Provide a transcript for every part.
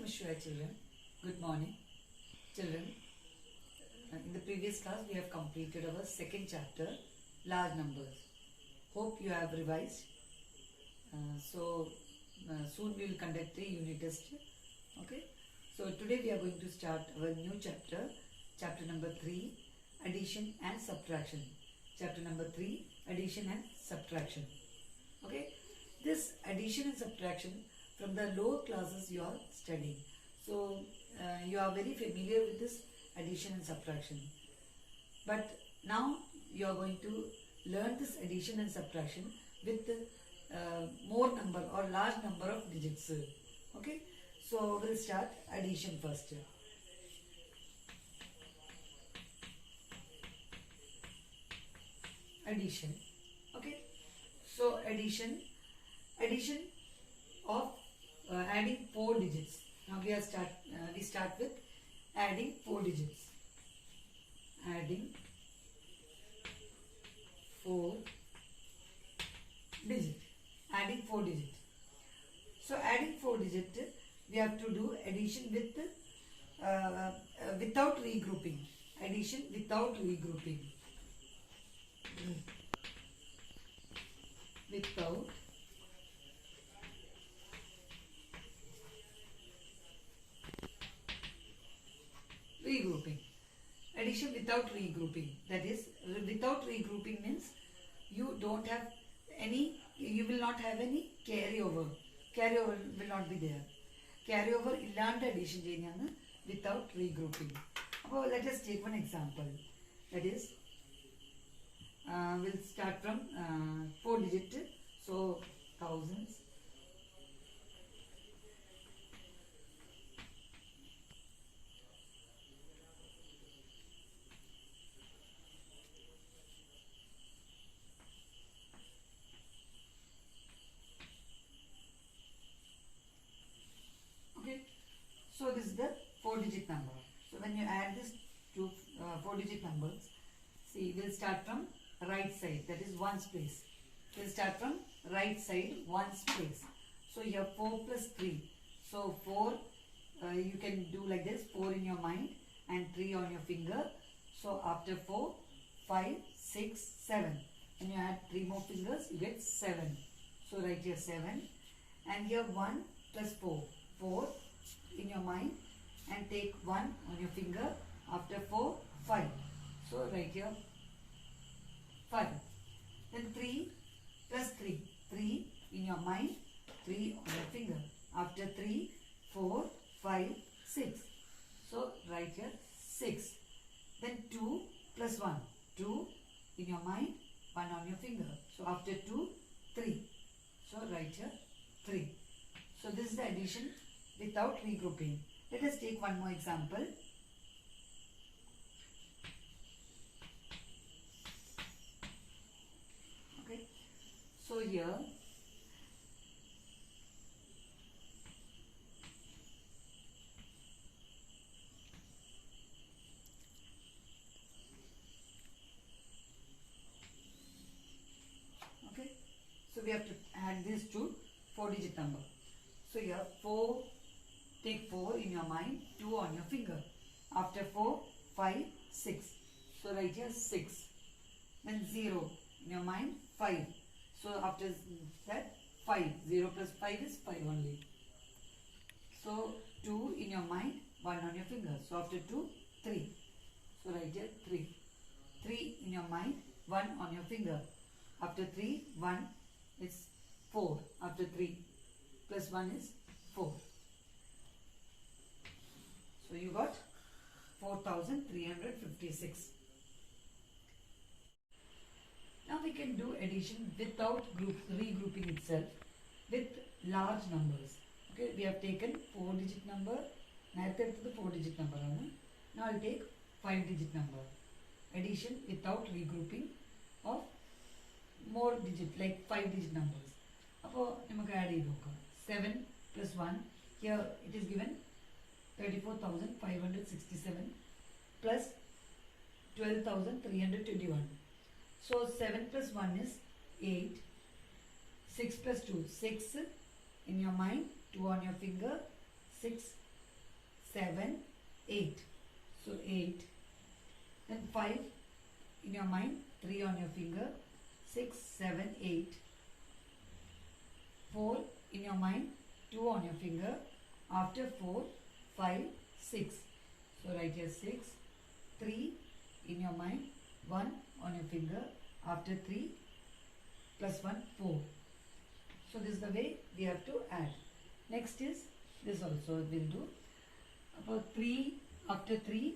Shivaya children. Good morning, children. In the previous class, we have completed our second chapter, large numbers. Hope you have revised. Soon we will conduct the unit test. Okay. So today we are going to start our new chapter, chapter number 3, addition and subtraction. Chapter number 3, addition and subtraction. Okay. This addition and subtraction from the lower classes you are studying. So you are very familiar with this addition and subtraction. But now you are going to learn this addition and subtraction with more number or large number of digits. Okay. So we'll start addition first. Addition. Okay. So addition of adding 4 digits. Now we start with adding 4 digits. Adding 4 digits. Adding 4 digits. So adding 4 digits, we have to do addition with without regrouping. Addition without regrouping. Without regrouping. Addition without regrouping. That is, without regrouping means you don't have any, you will not have any carryover. Carryover will not be there. Carryover illanda addition cheyyana without regrouping. Now let us take one example. That is, we'll start from 4 digit. So thousands. So this is the 4 digit number. So when you add this to 4 digit numbers, see, we'll start from right side, that is 1's place. We'll start from right side, 1's place. So you have 4 plus 3. So 4, you can do like this, 4 in your mind and 3 on your finger. So after 4, 5, 6, 7. When you add 3 more fingers, you get 7. So write here 7. And here 1 plus 4. 4 in your mind and take 1 on your finger. After 4, 5. So write here 5. Then 3 plus 3. 3 in your mind, 3 on your finger. After 3, 4, 5, 6. So write here 6. Then 2 plus 1. 2 in your mind, 1 on your finger. So after 2, 3. So write here 3. So this is the addition without regrouping. Let us take one more example. Okay. So here, okay. So we have to add this to 4 digit number. So here 4. Take 4 in your mind, 2 on your finger. After 4, 5, 6. So write here 6. Then 0 in your mind, 5. So after that, 5. 0 plus 5 is 5 only. So 2 in your mind, 1 on your finger. So after 2, 3. So write here 3. 3 in your mind, 1 on your finger. After 3, 1 is 4. After 3 plus 1 is 4. So you got 4,356. Now we can do addition without regrouping itself with large numbers. Okay, we have taken 4 digit number. Now 4 digit number. Now I'll take 5 digit number. Addition without regrouping of more digit, like 5 digit numbers. Now we add 7 plus 1. Here it is given 34,567 plus 12,321. So 7 plus 1 is 8. 6 plus 2, 6 in your mind, 2 on your finger, 6 7, 8. So 8. Then 5 in your mind, 3 on your finger, 6, 7, 8. 4 in your mind, 2 on your finger. After 4, 5, 6. So write here 6. 3 in your mind, 1 on your finger. After 3 plus 1, 4. So this is the way we have to add. Next is this also we'll do. About 3, after 3,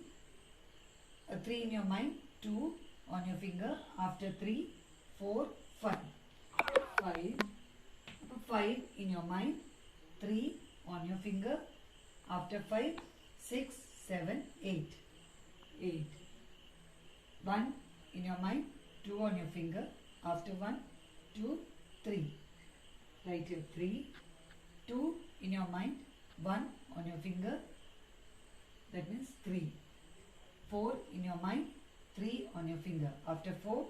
3 in your mind, 2 on your finger. After 3, 4, 5. 5. 5 in your mind, 3 on your finger. After 5, 6, 7, 8. 8. 1 in your mind, 2 on your finger. After 1, 2, 3. Write here 3. 2 in your mind, 1 on your finger. That means 3. 4 in your mind, 3 on your finger. After 4,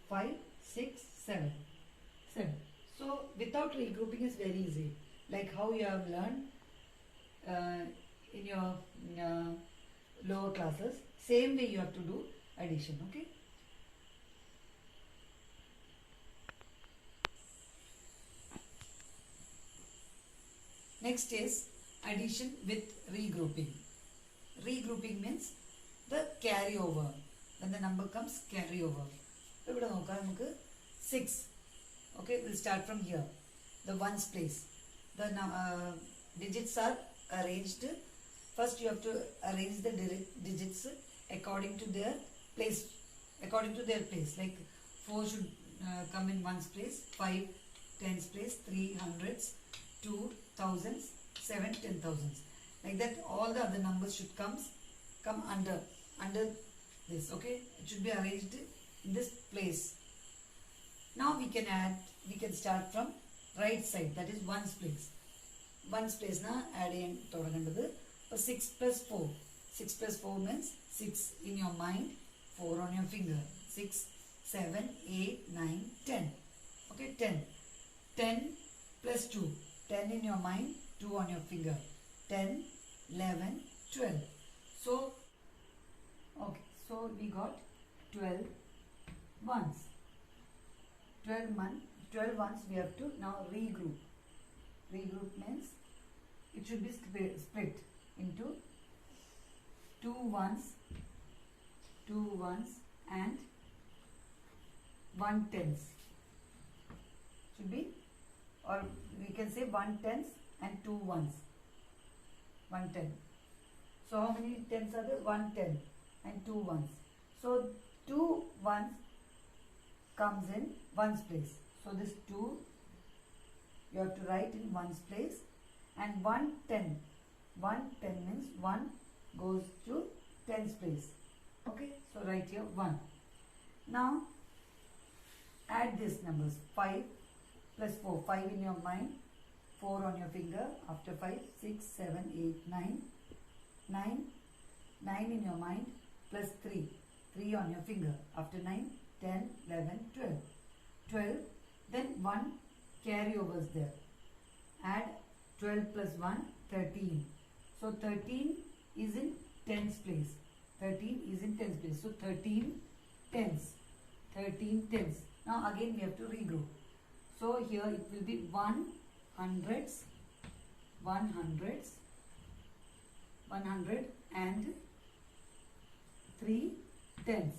5, 6, 7. 7. So without regrouping is very easy. Like how you have learned in your lower classes. Same way you have to do addition. Okay. Next is addition with regrouping. Regrouping means the carryover. When the number comes carryover. 6. Okay, we'll start from here. The ones place. The digits are arranged. First you have to arrange the digits according to their place. According to their place. Like 4 should come in ones place. 5 tens place. 3 hundreds. 2 thousands. 7 ten thousands. Like that all the other numbers should come under this. Okay, it should be arranged in this place. Now we can start from right side, that is ones place. Ones place na add in thodangandadu. 6 plus 4. 6 plus 4 means 6 in your mind, 4 on your finger. 6, 7, 8, 9, 10. Okay, 10. 10 plus 2. 10 in your mind, 2 on your finger. 10, 11, 12. So, okay, so we got 12 ones. 12 ones we have to now regroup. Regroup means it should be split into 2 ones and 1 tens. Should be, or we can say 1 tens and 2 ones. 1 10. So how many tens are there? 1 10 and 2 ones. So 2 ones comes in ones place. So this 2 you have to write in ones place, and 1 10. 1 10 means 1 goes to tens place. Okay, so write here 1. Now add these numbers. 5 plus 4. 5 in your mind, 4 on your finger. After 5, 6, 7, 8, 9. 9 in your mind plus 3. 3 on your finger. After 9, 10, 11, 12. 12. Then 1 carryover is there. Add 12 plus 1, 13. So 13 is in tens place. 13 is in tens place. So 13 tens. 13 tens. Now again we have to regroup. So here it will be 1 hundreds, 100 and 3 tens.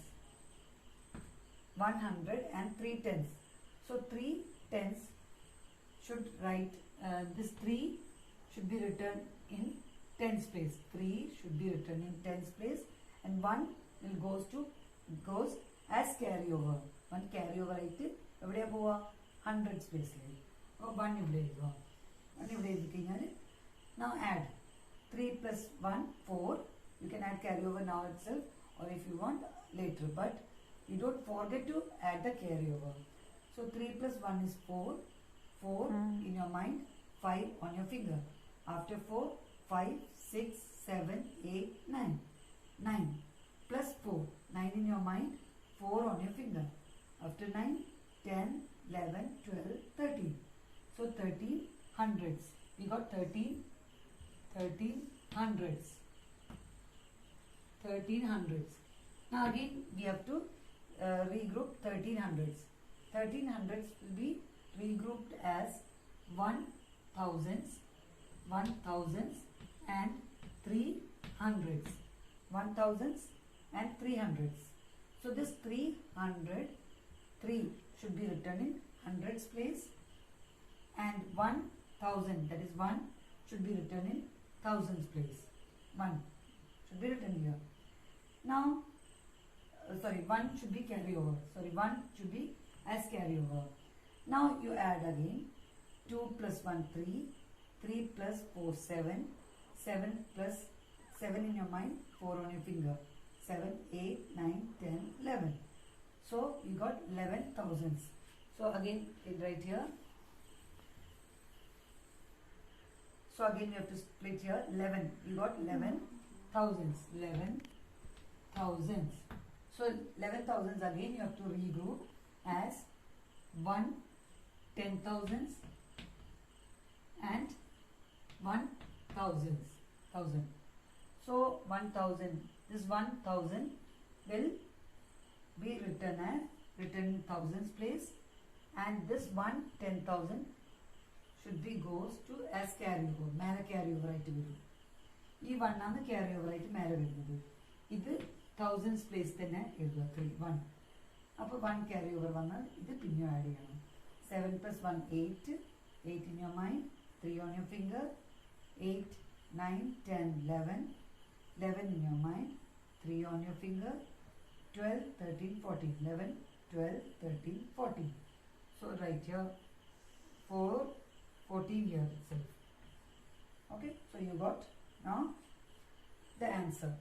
100 and 3 tens. So 3 tens should write, this 3 should be written in tens place. 3 should be written in tens place, and 1 will goes as carryover. 1 carryover ആയിട്ട് എവിടെയാ പോവാ? hundreds place. അപ്പോൾ 1 ഇവിടെ എഴുതുക. 1 ഇവിടെ എഴുതിക്കഴിഞ്ഞാൽ now add 3 plus 1 4. You can add carryover now itself, or if you want later, but you don't forget to add the carryover. So 3 plus 1 is 4. 4 in your mind, 5 on your finger. After 4, 5, 6, 7, 8, 9. 9 plus 4. 9 in your mind, 4 on your finger. After 9, 10, 11, 12, 13. So 13 hundreds. We got 13 hundreds. 13 hundreds. Now again we have to regroup 13 hundreds. 13 hundreds will be regrouped as 1 thousands, 1 thousands and 3 hundreds. 1 thousands and 3 hundreds. So this 300, 3 should be written in hundreds place, and 1000, that is 1, should be written in thousands place. 1 should be written here. Now, 1 should be carryover. 1 should be as carryover. Now you add again 2 plus 1, 3, 3 plus 4, 7, 7 plus 7 in your mind, 4 on your finger, 7, 8, 9, 10, 11. So you got 11 thousands. So again write here. So again you have to split here 11. You got 11 thousands. 11 thousands. So 11 thousands again you have to regroup as 1 10 thousands and 1 thousands. So 1000. This 1000 will be written in thousands place, and this 1 10,000 should be goes to as carryover. Mere carryover ആയിട്ട് വരും. ഈ 1 ആണ് carryover ആയിട്ട് മേലെ വരുന്നത്. ഇത് thousands place തന്നെ എഴുതുക 3 1. അപ്പോൾ 1 carryover വന്നാൽ ഇത് പിന്നെ ആഡ് ചെയ്യണം. 7 plus 1 8, 8 in your mind, 3 on your finger, 8 9 10 11, 11 in your mind, 3 on your finger, 12 13 14, 11 12 13 14. So write here 4 14 here itself. Okay, so you got now the answer.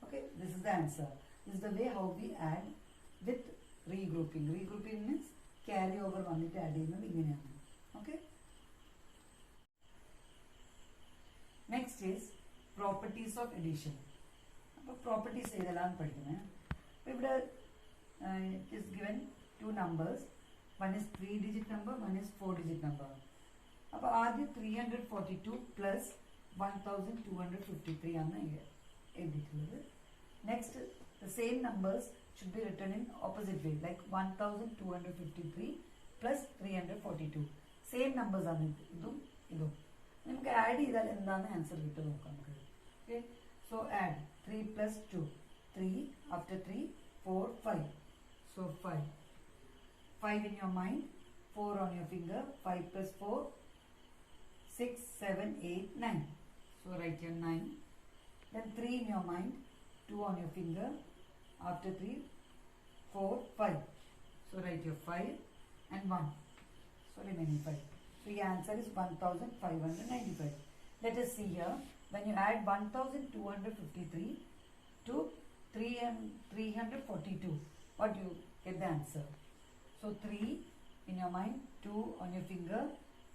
Okay, this is the answer. This is the way how we add with regrouping. Regrouping means carry over വന്നിട്ട് add ചെയ്യുന്നത് ഇങ്ങനെയാണ്. Okay. Next is properties of addition. അപ്പോൾ properties ഏതെല്ലാം പഠിക്കുന്നത്. അപ്പോൾ ഇവിടെ it is given two numbers. One is 3-digit number, one is 4-digit number. അപ്പോൾ ആദ്യം 342 plus 1253 ആണ് എഴുതിയിട്ടുള്ളത്. Next, the same numbers should be written in opposite way, like 1253 plus 342. Same numbers ആണ് ഇതും ഇതും. നമുക്ക് ആഡ് ചെയ്താൽ എന്താണ് ആൻസർ കിട്ടുക നോക്കാം നമുക്ക്. Okay, so add 3 plus 2, 3, after 3 4 5. So 5 in your mind, 4 on your finger, 5 plus 4 6 7 8 9. So write here 9. Then 3 in your mind, 2 on your finger, after 3 4 5. So write here 5 and 1. So remaining 5. So your answer is 1595. Let us see here. When you add 1253 to 342, what do you get the answer? So 3 in your mind, 2 on your finger,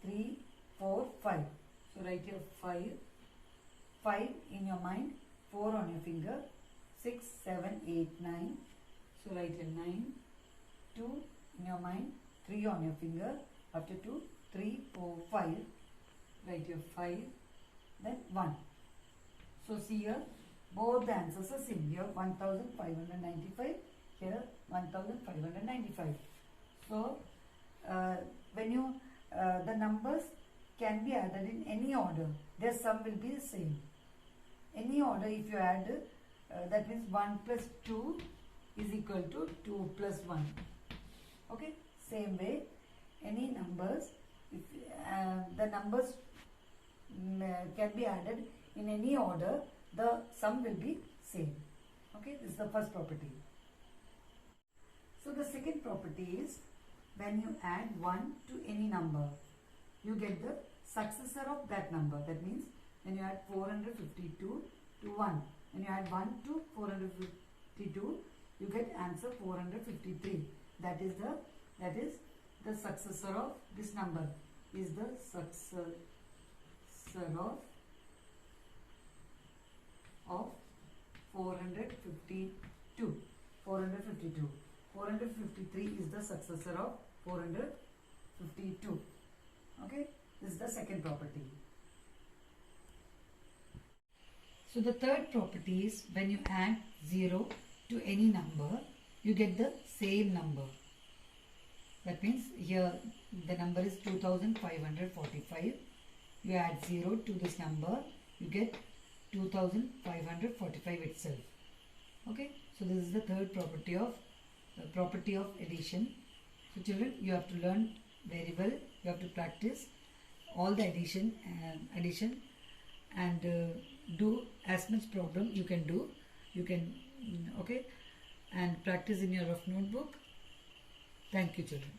3 4 5. So write here 5 in your mind, 4 on your finger, 6 7 8 9. So write here 9, 2 in your mind, 3 on your finger, after 2 3 4 5. Write here 5, then 1. So see here, both the answers are same. Here 1595, here 1595. So when you the numbers can be added in any order, their sum will be the same. Any order, if you add, that means 1 plus 2 is equal to 2 plus 1. Okay, same way, any numbers, if the numbers can be added in any order, the sum will be same. Okay, this is the first property. So the second property is, when you add 1 to any number, you get the successor of that number. That means when you add 452 to 1, when you add 1 to 452, you get answer 453. That is the successor of this number, is the successor of 452. 453 is the successor of 452. Okay, this is the second property. So the third property is when you add 0 to any number, you get the same number. That means here the number is 2545. You add 0 to this number, you get 2545 itself. Okay, so this is the third property of addition. So children, you have to learn very well. You have to practice all the addition and do as much problem you can do. You can okay, and practice in your rough notebook. Thank you, children.